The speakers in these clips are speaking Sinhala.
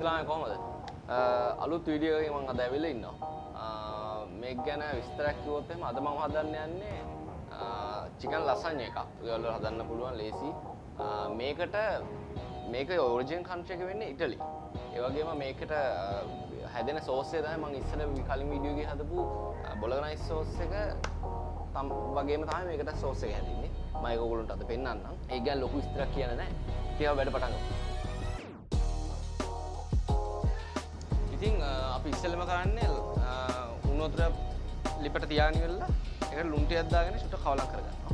අනිතලාම කොහොමද? අලුත් වීඩියෝ එකකින් මම අද ඇවිල්ලා ඉන්නවා. මේක ගැන විස්තරයක් කිව්වොත් එහෙම අද මම හදන්න යන්නේ චිකන් ලසඤ්ඤා එකක්. ඔයගොල්ලෝ හදන්න පුළුවන් ලේසි. මේක ඔරිජිනල් කන්ට්‍රි එක වෙන්නේ ඉටලි. ඒ වගේම මේකට හැදෙන සෝස් එක තමයි මම ඉස්සර කලින් වීඩියෝ එකේ හදපු බොලගනයිස් සෝස් එක වගේම තමයි මේකට සෝස් එක හැදින්නේ. මම ඒක ඔයගොල්ලන්ට අද පෙන්නන්නම්. ඒක ගැන ලොකු විස්තරයක් කියන්න නැහැ. ටිකක් වැඩ පටන් ගමු. ඉතින් අපි ඉස්සෙල්ලම කරන්නේ උණු වතුර ලිපට තියාගෙන ඉවරලා ඒකට ලුණු ටිකක් දාගෙන චුට්ටක් කවලම් කරගන්නවා.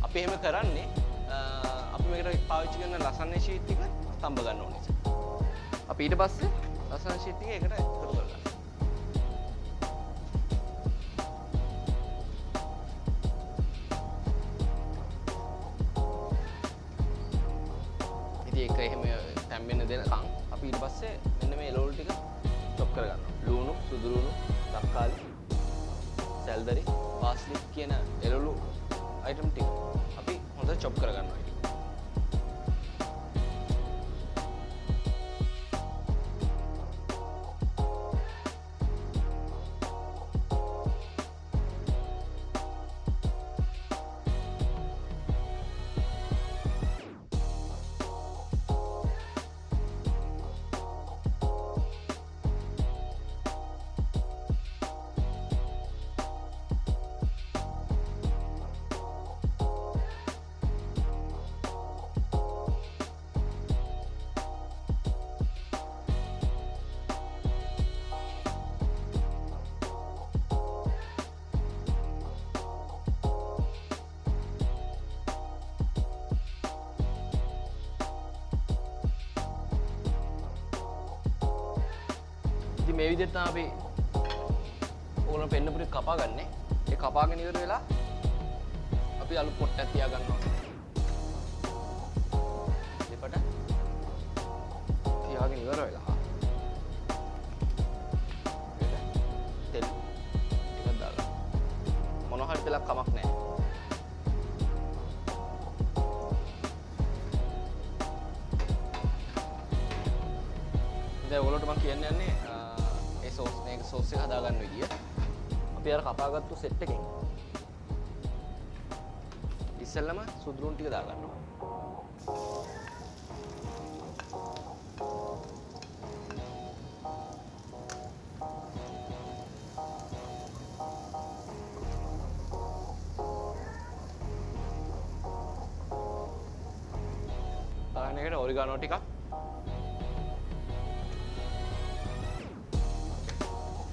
අපි එහෙම කරන්නේ අපි මේකට පාවිච්චි කරන ලසන්නේ ෂීට් ටික තඹ ගන්න ඕනේ. අපි ඊට පස්සේ ලසන්නේ ෂීට් ටික ඒකට එකතු කරගන්නවා. ඒක එහෙම තැම්බෙන්න දෙනකන් අපි ඊට පස්සේ මෙන්න මේ එළවලු ටික චොප් කරගන්නවා. ලුණු, සුදු ලුණු, තක්කාලි, සැල්දරි, පාස්ලි කියන එළවලු අයිටම් ටික අපි හොඳට චොප් කරගන්නවා. ඉතින් මේ විදිහට තමයි අපි ඕන පෙන්න පුරේ කපා ගන්නෙ. ඒ කපාගෙන ඉවර වෙලා අපි අලු පොට්ටක් තියා ගන්නවා. දෙපට තියාගෙන ඉවර වෙලා තෙල් ටිකක් දාලා මොනවා හරි තෙලක් කමක් නැහැ. දැන් ඔයගොල්ලෝට මම කියන්න යන්නේ සෝස් එක හදාගන්න විදිය. අපි අර කපාගත්තු සෙට් එකෙන් ඉස්සෙල්ලම සුදු ලුණු ටික දාගන්නවා. දාගෙන එකට ඔරිගානෝ ටිකක්,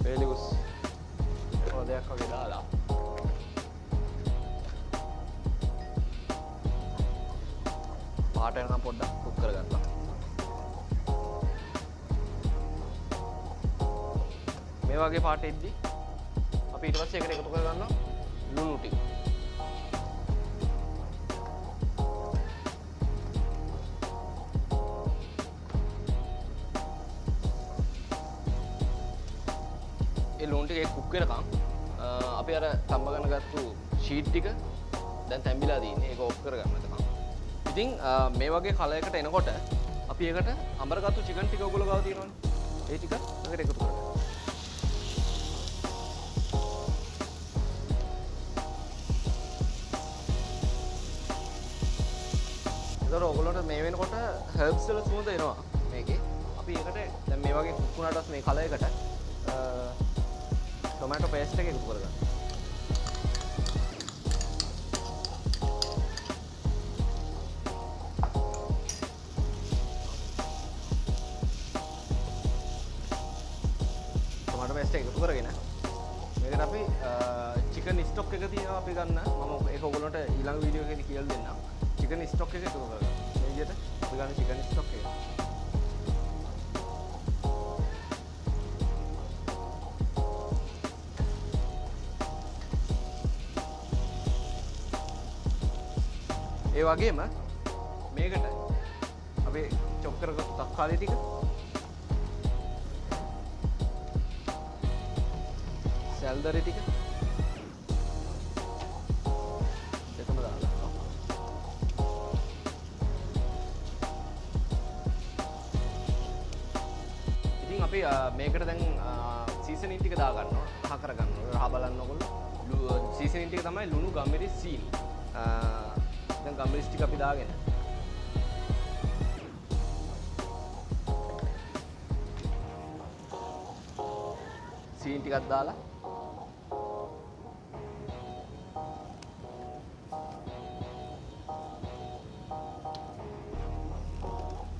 වේලිගුස් දෙයක් වගේ දාලා පාට යනකම් පොඩ්ඩක් කුක් කරගන්නවා. මේ වගේ පාට එද්දි අපි ඊට පස්සේ එකට එකතු කරගන්නවා ලුණු ටික. ඒ ලුණු ටික කුක් වෙනකම් අපි අර තඹගෙන ගත්තු ෂීට් ටික දැන් තැඹිලා තියෙන්නේ. ඒක ඔෆ් කරගන්න එතකම්. ඉතින් මේ වගේ කලයකට එනකොට අපි ඒකට අඹරගත්තු චිකන් ටික ඔයගොල්ලෝ ගාව තියෙනවනේ. ඒ ටික එකට එකතු කරගන්න. ඒතර ඔයගොල්ලෝට මේ වෙනකොට හර්බ්ස් වල සුවඳ එනවා මේකේ. අපි ඒකට දැන් මේ වගේ කුක් වුණාට පස්සේ මේ කලයකට टोमेटो पेस्ट के ऊपर का टोमेटो पेस्ट එක ऊपर කරගෙන මේකට අපි චිකන් ස්ටොක් එක තියෙනවා අපි ගන්න. මම ඒක ඔයගොල්ලන්ට ඊළඟ වීඩියෝ එකේදී කියලා දෙන්නම්. චිකන් ස්ටොක් එක එකතු කරගන්න. මේ විදිහට අපි ගන්න චිකන් ස්ටොක් එක. ඒ වගේම මේකට අපි චොප් කරගත්තු තක්කාලි ටික සැල්දරි ටික අපි මේකට දැන් සීසනින් ටික දාගන්නවා. රහ කරගන්නවා. රහ බලන්න ඕගොල්ලෝ. සීසනින් ටික තමයි ලුණු, ගම්මිරිස්, සීනි. දැන් ගම්මිරිස් ටික අපි දාගෙන සීනි ටිකක් දාලා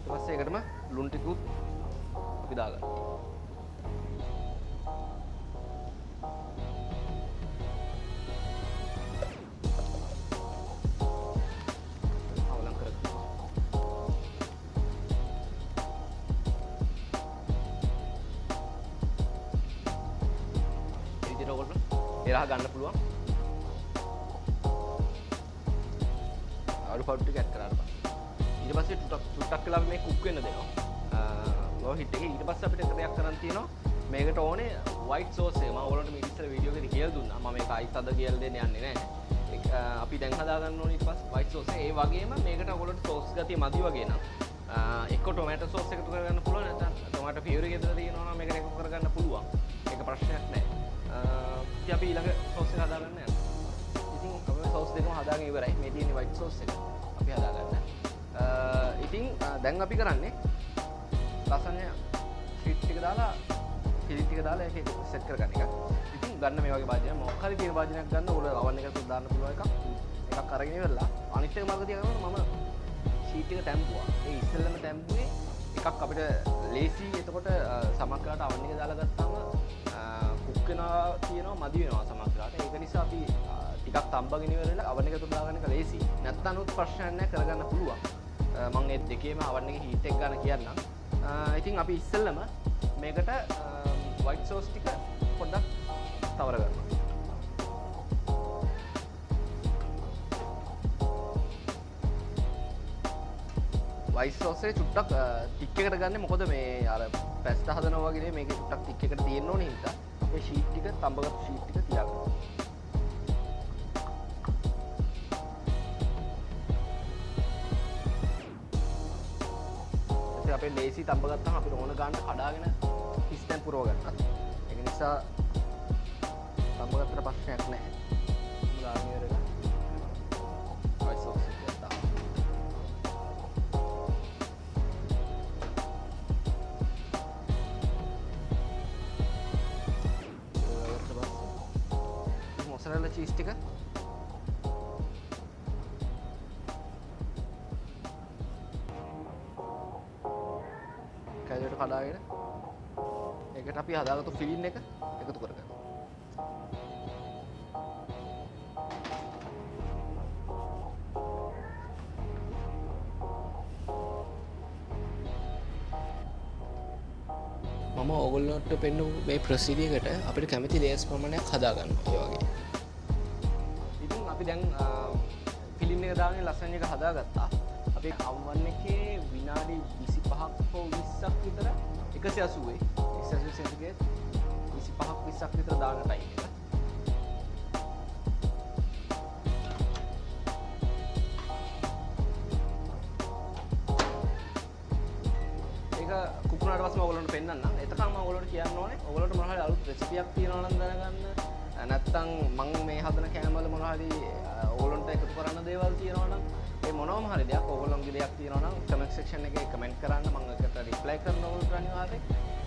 ඊට පස්සේ ඒකටම ලුණු ටිකුත් අපි දාගන්නවා. රහ ගන්න පුළුවන්. අලු පවුඩර් ටික ඇඩ් කරලා ඊට පස්සේ ටුටක් වෙලා මේ කුක් වෙන්න දෙනවා. ලෝ හිට් එකේ ඊට පස්සේ අපිට එක දෙයක් කරන් තියෙනවා. මේකට ඕනේ white sauce එක. මම ඔයාලට මේ ඉස්සර වීඩියෝ එකේදී කියලා දුන්නා. මම මේක අයිත් අද කියලා දෙන්න යන්නේ නැහැ. අපි දැන් හදා ගන්න ඕනේ ඊට පස්සේ white sauce එක. ඒ වගේම මේකට ඔයාලට sauce ගතිය මදි වගේ නම් එක්ක ටොමැටෝ sauce එකතු කරගන්න පුළුවන්. නැත්නම් ටොමැටෝ පියුරි ගෙදර තියෙනවා නම් මේකට එකතු කරගන්න පුළුවන්. ඒක ප්‍රශ්නයක් නැහැ. ඉතින් අපි ඊළඟ සෝස් එක හදාගන්න යනවා. ඉතින් අපි සෝස් දෙකම හදාගෙන ඉවරයි. මේ තියෙන white sauce එක අපි හදාගන්න. ඉතින් දැන් අපි කරන්නේ ලස්සන ෂීට් ටික දාලා පිලි ටික දාලා ඒක සෙට් කරගන්න එක. ඉතින් ගන්න මේ වගේ භාජනයක් මොකක් හරි තියෙන භාජනයක් ගන්න ඕගොල්ලෝ oven එකකට දාන්න පුළුවන් එකක්. එකක් අරගෙන ඉවරලා අනිත් එක මාර්ග තියාගන්න මම ෂීට් එක තැම්පුවා. ඒ ඉස්සෙල්ලම තැම්පුවේ එකක් අපිට ලේසි. එතකොට සමහර කාට oven එක දාලා ගත්තාම කුක් වෙනවා තියෙනවා මදි වෙනවා සමහර කාට. ඒක නිසා අපි ටිකක් තම්බගෙන ඉවරලා oven එක තුල දාගන්න එක ලේසි. නැත්තම් උත් ප්‍රශ්නයක් නැහැ කරගන්න පුළුවන්. මම ඒ දෙකේම oven එකේ heat එක ගන්න කියන්නම්. ඉතින් අපි ඉස්සෙල්ලම මේකට white sauce ටික පොඩ්ඩක් තවර ගන්නවා. white sauce එක චුට්ටක් ටික් එකට ගන්න. මොකද මේ අර පැස්ටා හදනවා වගේ නේ මේකේ චුට්ටක් ටික් එකට තියෙන්න ඕනේ හින්දා මේ ෂීට් ටික තඹගත් ෂීට් ටික තියාගන්න. ඉතින් අපේ ලේසි තඹ ගත්තාම අපිට ඕන ගන්න කඩාගෙන හිස්තැන් පුරව ගන්නවා. ඒක නිසා තඹ ගත්තට ප්‍රශ්නයක් නැහැ. ගාන ඉවරලා white sauce එක දාන්න. මොසරෙල්ලා චීස් ටික කැලේට කඩාගෙන ඒකට අපි හදාගත්තු ෆිලින් එක එකතු කරගන්න. මම ඕගොල්ලන්ට පෙන්නපු මේ ප්‍රොසීජර් එකට අපිට කැමති ලේයර්ස් ප්‍රමාණයක් හදා ගන්නවා ඒ වගේ. ඉතින් අපි දැන් ෆිලිම් එක දාගෙන ලස්සන එක හදාගත්තා. අපි oven එකේ විනාඩි 25ක් හෝ 20ක් විතර 180 සෙන්ටිග්‍රේඩ් 25ක් 20ක් විතර දාන ටයිම් එක. කුක් වුණාට පස්සේ මම ඔයගොල්ලන්ට පෙන්නන්නම්. එතකම මම ඔයගොල්ලන්ට කියන්න ඕනේ ඔයගොල්ලන්ට මොනවා හරි අලුත් රෙසිපියක් තියෙනවා නම් දැනගන්න. නැත්තම් මම මේ හදන කෑමවල මොනවා හරි ඔයගොල්ලන්ට එකතු කරන්න දේවල් තියෙනවා නම් ඒ මොනවාම හරි දෙයක් ඔයගොල්ලන්ගේ දෙයක් තියෙනවා නම් කමෙන්ට් සෙක්ෂන් එකේ කමෙන්ට් කරන්න. මම ඒකට රිප්ලයි කරන්න ඔයගොල්ලන්ට අනිවාර්යයෙන්.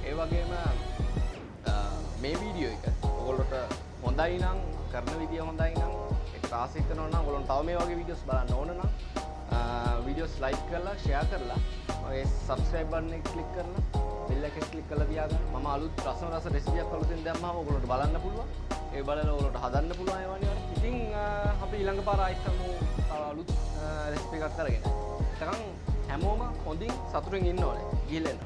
ඒ වගේම මේ වීඩියෝ එක ඔයගොල්ලන්ට හොඳයි නම් කරන විදිය හොඳයි නම් ඒක ආසයි කරනවා නම් ඔයගොල්ලන්ට තව මේ වගේ වීඩියෝස් බලන්න ඕන නම් වීඩියෝස් ලයික් කරලා ෂෙයා කරලා ඔය සබ්ස්ක්‍රයිබ් බටන් එක ක්ලික් කරලා බෙල් එක ක්ලික් කරලා තියාගන්න. මම අලුත් රස රෙසිපියක් අලුතෙන් දැම්මම ඔයගොල්ලන්ට බලන්න පුළුවන්. ඒ බලලා ඔයගොල්ලන්ට හදන්න පුළුවන් ඒවා නිවාර. ඉතින් අපි ඊළඟ පාර ආයෙත් කරමු අලුත් රෙසිපි එකක් අරගෙන. එතකන් හැමෝම හොඳින් සතුටින් ඉන්න ඕනේ. ගිහින් එන්න.